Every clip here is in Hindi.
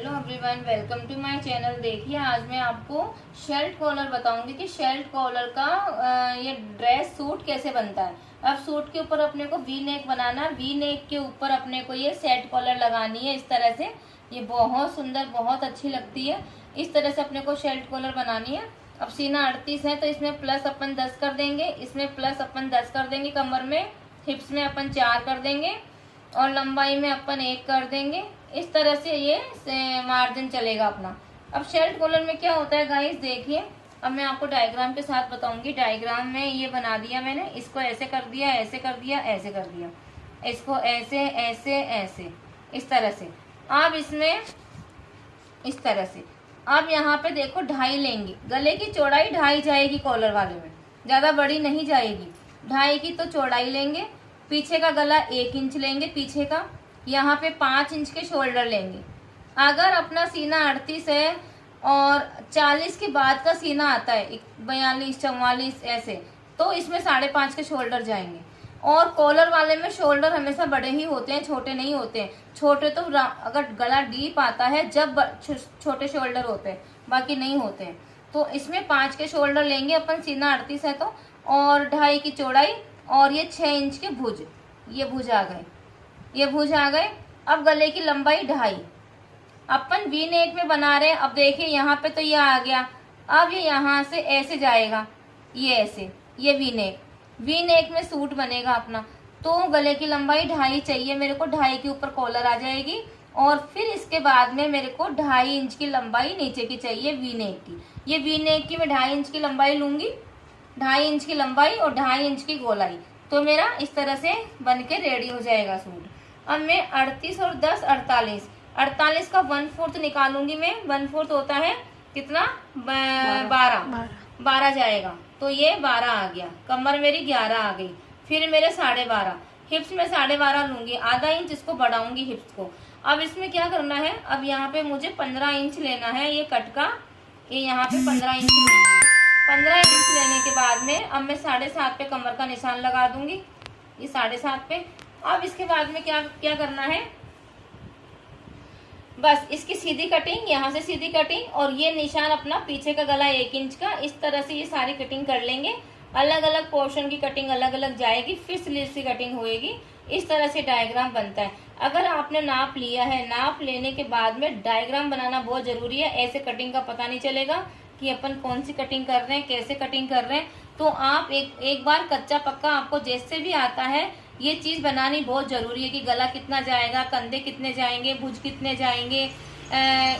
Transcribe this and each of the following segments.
Hello everyone, welcome to my channel. देखिए आज मैं आपको शर्ट कॉलर बताऊंगी कि शर्ट कॉलर का ये ड्रेस सूट कैसे बनता है। अब सूट के ऊपर अपने को वी नेक बनाना है। वी नेक के ऊपर अपने को ये सेट कॉलर लगानी है इस तरह से। ये बहुत सुंदर, बहुत अच्छी लगती है। इस तरह से अपने को शर्ट कॉलर बनानी है। अब सीना 38 है तो इसमें प्लस अपन 10 कर देंगे, इसमें प्लस अपन 10 कर देंगे। कमर में, हिप्स में अपन 4 कर देंगे और लंबाई में अपन 1 कर देंगे। इस तरह से ये मार्जिन चलेगा अपना। अब शर्ट कॉलर में क्या होता है गाइस, देखिए अब मैं आपको डायग्राम के साथ बताऊंगी। डायग्राम में ये बना दिया मैंने, इसको ऐसे कर दिया, ऐसे कर दिया, ऐसे कर दिया, इसको ऐसे ऐसे ऐसे इस तरह से। अब इसमें इस तरह से अब यहाँ पे देखो 2.5 लेंगे। गले की चौड़ाई 2.5 जाएगी कॉलर वाले में, ज्यादा बड़ी नहीं जाएगी। 2.5 की तो चौड़ाई लेंगे। पीछे का गला 1 इंच लेंगे पीछे का। यहाँ पे 5 इंच के शोल्डर लेंगे। अगर अपना सीना 38 है और 40 के बाद का सीना आता है 42, 44 ऐसे, तो इसमें 5.5 के शोल्डर जाएंगे। और कॉलर वाले में शोल्डर हमेशा बड़े ही होते हैं, छोटे नहीं होते हैं। छोटे तो अगर गला डीप आता है जब छोटे शोल्डर होते हैं, बाकी नहीं होते हैं। तो इसमें 5 के शोल्डर लेंगे अपन, सीना 38 है तो। और 2.5 की चौड़ाई और ये 6 इंच के भुज, ये भुज आ गए, ये भुज आ गए। अब गले की लंबाई 2.5 अपन वी नेक में बना रहे हैं। अब देखिए यहाँ पे तो ये आ गया। अब ये यहाँ से ऐसे जाएगा, ये ऐसे, ये वी नेक में सूट बनेगा अपना। तो गले की लंबाई 2.5 चाहिए मेरे को। 2.5 के ऊपर कॉलर आ जाएगी और फिर इसके बाद में मेरे को 2.5 इंच की लंबाई नीचे की चाहिए वी नेक की। ये वी नेक की मैं 2.5 इंच की लंबाई लूंगी, 2.5 इंच की लंबाई और 2.5 इंच की गोलाई। तो मेरा इस तरह से बन के रेडी हो जाएगा सूट। अब मैं 38 और 10 48, 48 का 1/4 निकालूंगी मैं। 1/4 होता है कितना, 12 जाएगा। तो ये 12 आ गया। कमर मेरी 11 आ गई। फिर मेरे 12.5, हिप्स में 12.5 लूंगी। आधा इंच इसको बढ़ाऊंगी हिप्स को। अब इसमें क्या करना है, अब यहाँ पे मुझे 15 इंच लेना है ये कट का। ये यहाँ पे 15 इंच लूंगी। 15 इंच लेने के बाद में अब मैं 7.5 पे कमर का निशान लगा दूंगी, ये 7.5 पे। अब इसके बाद में क्या करना है, बस इसकी सीधी कटिंग, यहाँ से सीधी कटिंग और ये निशान अपना पीछे का गला 1 इंच का। इस तरह से ये सारी कटिंग कर लेंगे। अलग अलग पोर्शन की कटिंग अलग अलग जाएगी, फिर स्लीव्स की कटिंग होएगी। इस तरह से डायग्राम बनता है। अगर आपने नाप लिया है, नाप लेने के बाद में डायग्राम बनाना बहुत जरूरी है। ऐसे कटिंग का पता नहीं चलेगा कि अपन कौन सी कटिंग कर रहे हैं, कैसे कटिंग कर रहे हैं। तो आप एक बार कच्चा पक्का आपको जैसे भी आता है ये चीज बनानी बहुत जरूरी है कि गला कितना जाएगा, कंधे कितने जाएंगे, भुज कितने जाएंगे,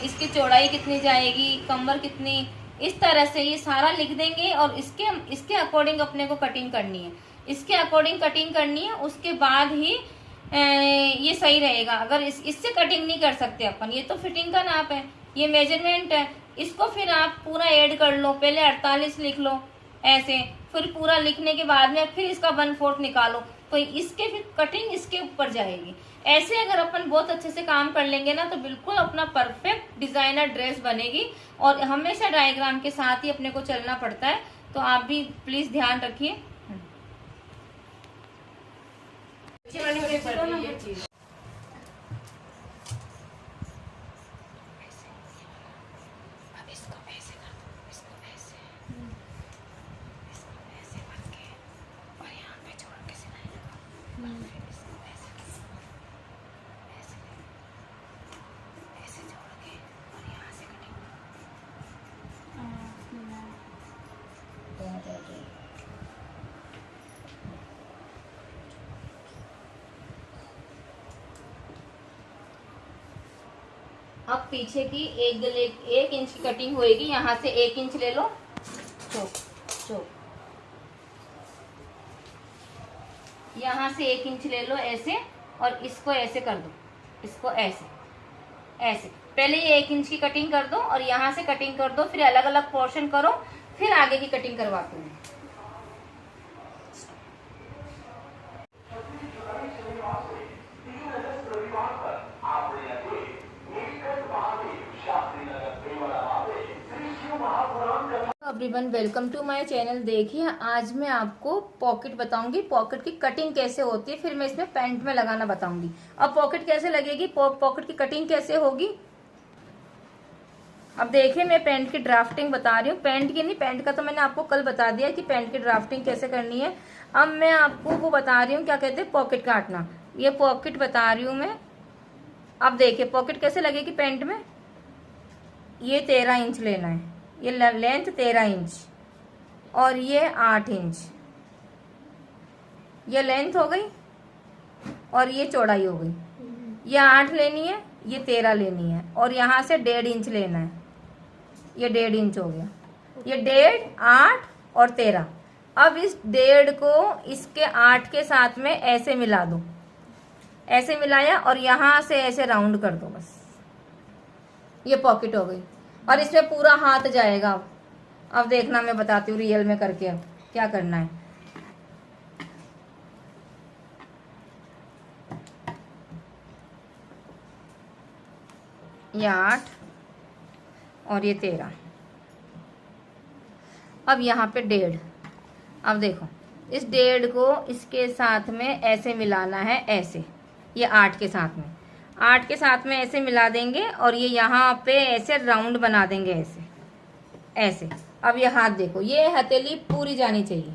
इसकी चौड़ाई कितनी जाएगी, कमर कितनी। इस तरह से ये सारा लिख देंगे और इसके अकॉर्डिंग अपने को कटिंग करनी है। इसके अकॉर्डिंग कटिंग करनी है, उसके बाद ही ये सही रहेगा। अगर इससे कटिंग नहीं कर सकते अपन, ये तो फिटिंग का नाप है, ये मेजरमेंट है। इसको फिर आप पूरा ऐड कर लो। पहले 48 लिख लो ऐसे, फिर पूरा लिखने के बाद में फिर इसका 1/4 निकालो, तो इसके फिर कटिंग इसके ऊपर जाएगी। ऐसे अगर अपन बहुत अच्छे से काम कर लेंगे ना तो बिल्कुल अपना परफेक्ट डिजाइनर ड्रेस बनेगी। और हमेशा डायग्राम के साथ ही अपने को चलना पड़ता है, तो आप भी प्लीज ध्यान रखिए। अब पीछे की 1 इंच की कटिंग होएगी। यहाँ से 1 इंच ले लो, चोक यहाँ से 1 इंच ले लो ऐसे, और इसको ऐसे कर दो, इसको ऐसे ऐसे। पहले ये 1 इंच की कटिंग कर दो और यहाँ से कटिंग कर दो, फिर अलग अलग पोर्शन करो, फिर आगे की कटिंग करवाती हूँ। Everyone, welcome to my channel. देखिए आज मैं आपको पॉकेट बताऊंगी, पॉकेट की कटिंग कैसे होती है, फिर मैं इसमें पैंट में लगाना बताऊंगी। अब पॉकेट कैसे लगेगी, पॉकेट की कटिंग कैसे होगी, अब देखिए मैं पैंट की ड्राफ्टिंग बता रही हूँ, पैंट की नहीं, पैंट का तो मैंने आपको कल बता दिया कि पैंट की ड्राफ्टिंग कैसे करनी है। अब मैं आपको वो बता रही हूँ क्या कहते हैं पॉकेट काटना। ये पॉकेट बता रही हूँ मैं। अब देखिए पॉकेट कैसे लगेगी पैंट में। ये 13 इंच लेना है, ये लेंथ 13 इंच और ये 8 इंच, ये लेंथ हो गई और ये चौड़ाई हो गई। ये 8 लेनी है, ये 13 लेनी है और यहाँ से 1.5 इंच लेना है, ये 1.5 इंच हो गया। ये 1.5, 8 और 13। अब इस 1.5 को इसके 8 के साथ में ऐसे मिला दो, ऐसे मिलाया और यहाँ से ऐसे राउंड कर दो बस। ये पॉकेट हो गई और इसमें पूरा हाथ जाएगा। अब देखना मैं बताती हूँ रियल में करके अब क्या करना है। ये 8 और ये 13। अब यहाँ पे 1.5। अब देखो इस 1.5 को इसके साथ में ऐसे मिलाना है, ऐसे। ये 8 के साथ में, 8 के साथ में ऐसे मिला देंगे और ये यहाँ पे ऐसे राउंड बना देंगे, ऐसे ऐसे। अब ये हाथ देखो, ये हथेली पूरी जानी चाहिए।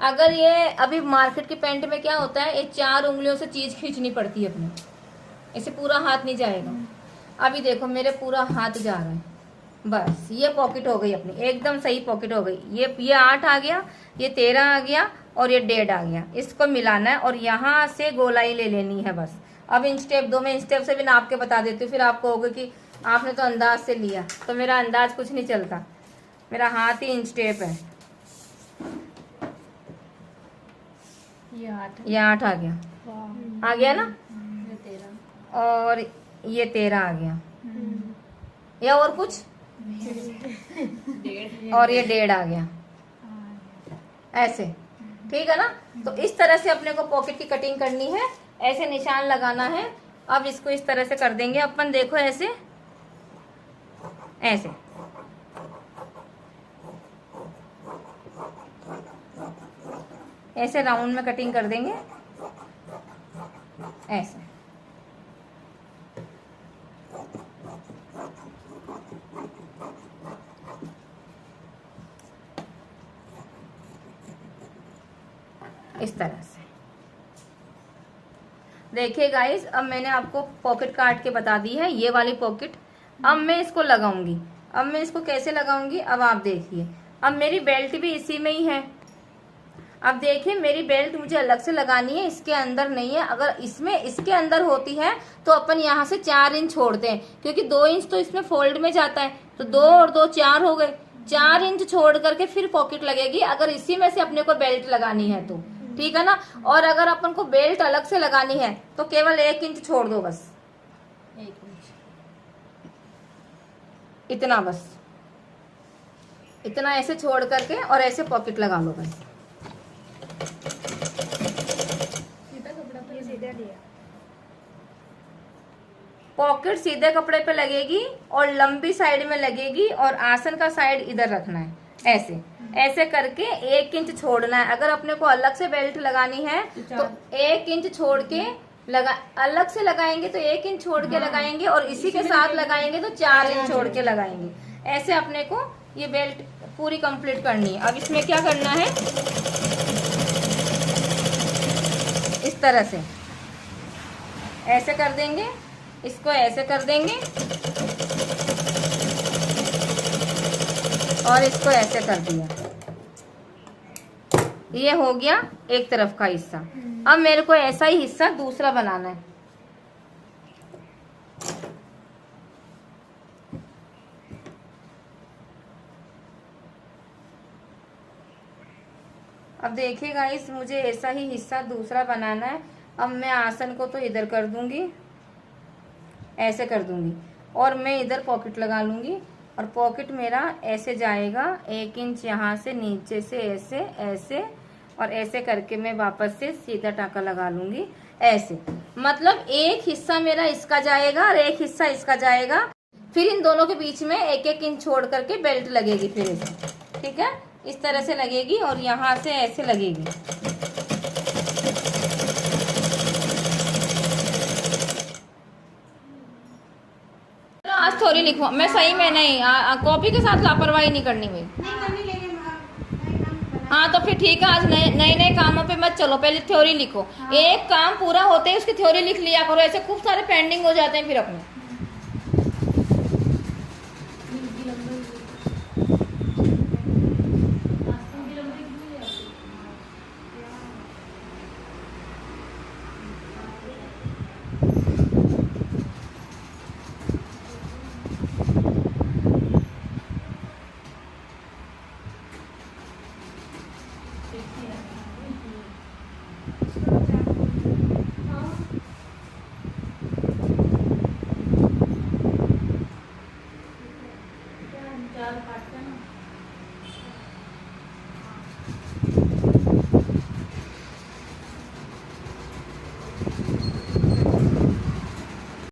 अगर ये अभी मार्केट की पैंट में क्या होता है, ये 4 उंगलियों से चीज खींचनी पड़ती है अपने, ऐसे पूरा हाथ नहीं जाएगा। अभी देखो मेरे पूरा हाथ जा रहा है, बस। ये पॉकेट हो गई अपनी, एकदम सही पॉकेट हो गई। ये 8 आ गया, ये 13 आ गया और ये 1.5 आ गया। इसको मिलाना है और यहाँ से गोलाई ले लेनी है बस। अब इन स्टेप 2 में इन स्टेप से भी नाप के बता देती हूँ, फिर आपको होगा कि आपने तो अंदाज से लिया, तो मेरा अंदाज कुछ नहीं चलता, मेरा हाथ ही इन स्टेप है। ये 8 आ गया, आ गया ना, और ये 13 आ गया, या और कुछ और ये 1.5 आ गया, ऐसे। ठीक है ना। तो इस तरह से अपने को पॉकेट की कटिंग करनी है, ऐसे निशान लगाना है। अब इसको इस तरह से कर देंगे अपन, देखो ऐसे ऐसे। ऐसे राउंड में कटिंग कर देंगे, ऐसे। इस तरह से देखिए गाइस। अब मैंने आपको पॉकेट काट के बता दी है, ये वाली पॉकेट। अब मैं इसको लगाऊंगी। अब मैं इसको कैसे लगाऊंगी, अब आप देखिए। अब मेरी बेल्ट भी इसी में ही है। अब देखिए मेरी बेल्ट मुझे अलग से लगानी है, इसके अंदर नहीं है। अगर इसमें इसके अंदर होती है तो अपन यहाँ से 4 इंच छोड़ते हैं, क्योंकि 2 इंच तो इसमें फोल्ड में जाता है, तो 2 और 2 4 हो गए। 4 इंच छोड़ करके फिर पॉकेट लगेगी, अगर इसी में से अपने को बेल्ट लगानी है तो। ठीक है ना। और अगर अपन को बेल्ट अलग से लगानी है तो केवल 1 इंच छोड़ दो बस, 1 इंच, इतना बस, इतना ऐसे छोड़ करके और ऐसे पॉकेट लगा लो बस। पॉकेट सीधे कपड़े पे लगेगी और लंबी साइड में लगेगी और आसन का साइड इधर रखना है, ऐसे ऐसे करके 1 इंच छोड़ना है। अगर अपने को अलग से बेल्ट लगानी है तो 1 इंच छोड़ के लगा, अलग से लगाएंगे तो 1 इंच छोड़ के लगाएंगे, और इसी के साथ लगाएंगे तो 4 इंच छोड़ के लगाएंगे। ऐसे अपने को ये बेल्ट पूरी कंप्लीट करनी है। अब इसमें क्या करना है, इस तरह से ऐसे कर देंगे, इसको ऐसे कर देंगे और इसको ऐसे कर दिया। ये हो गया एक तरफ का हिस्सा। अब मेरे को ऐसा ही हिस्सा दूसरा बनाना है। अब देखिए गाइस, मुझे ऐसा ही हिस्सा दूसरा बनाना है। अब मैं आसन को तो इधर कर दूंगी, ऐसे कर दूंगी, और मैं इधर पॉकेट लगा लूंगी, और पॉकेट मेरा ऐसे जाएगा 1 इंच यहाँ से नीचे से ऐसे ऐसे, और ऐसे करके मैं वापस से सीधा टाका लगा लूंगी ऐसे। मतलब एक हिस्सा मेरा इसका जाएगा और एक हिस्सा इसका जाएगा। फिर इन दोनों के बीच में 1-1 इंच छोड़ करके बेल्ट लगेगी फिर इसे। ठीक है, इस तरह से लगेगी और यहाँ से ऐसे लगेगी। आज थ्योरी लिखवा, मैं सही में नहीं, कॉपी के साथ लापरवाही नहीं करनी भाई। नहीं करनी, लेकिन हाँ तो फिर ठीक है, आज नए नए कामों पे मत चलो, पहले थ्योरी लिखो। एक काम पूरा होते ही उसकी थ्योरी लिख लिया करो, ऐसे खूब सारे पेंडिंग हो जाते हैं फिर अपने।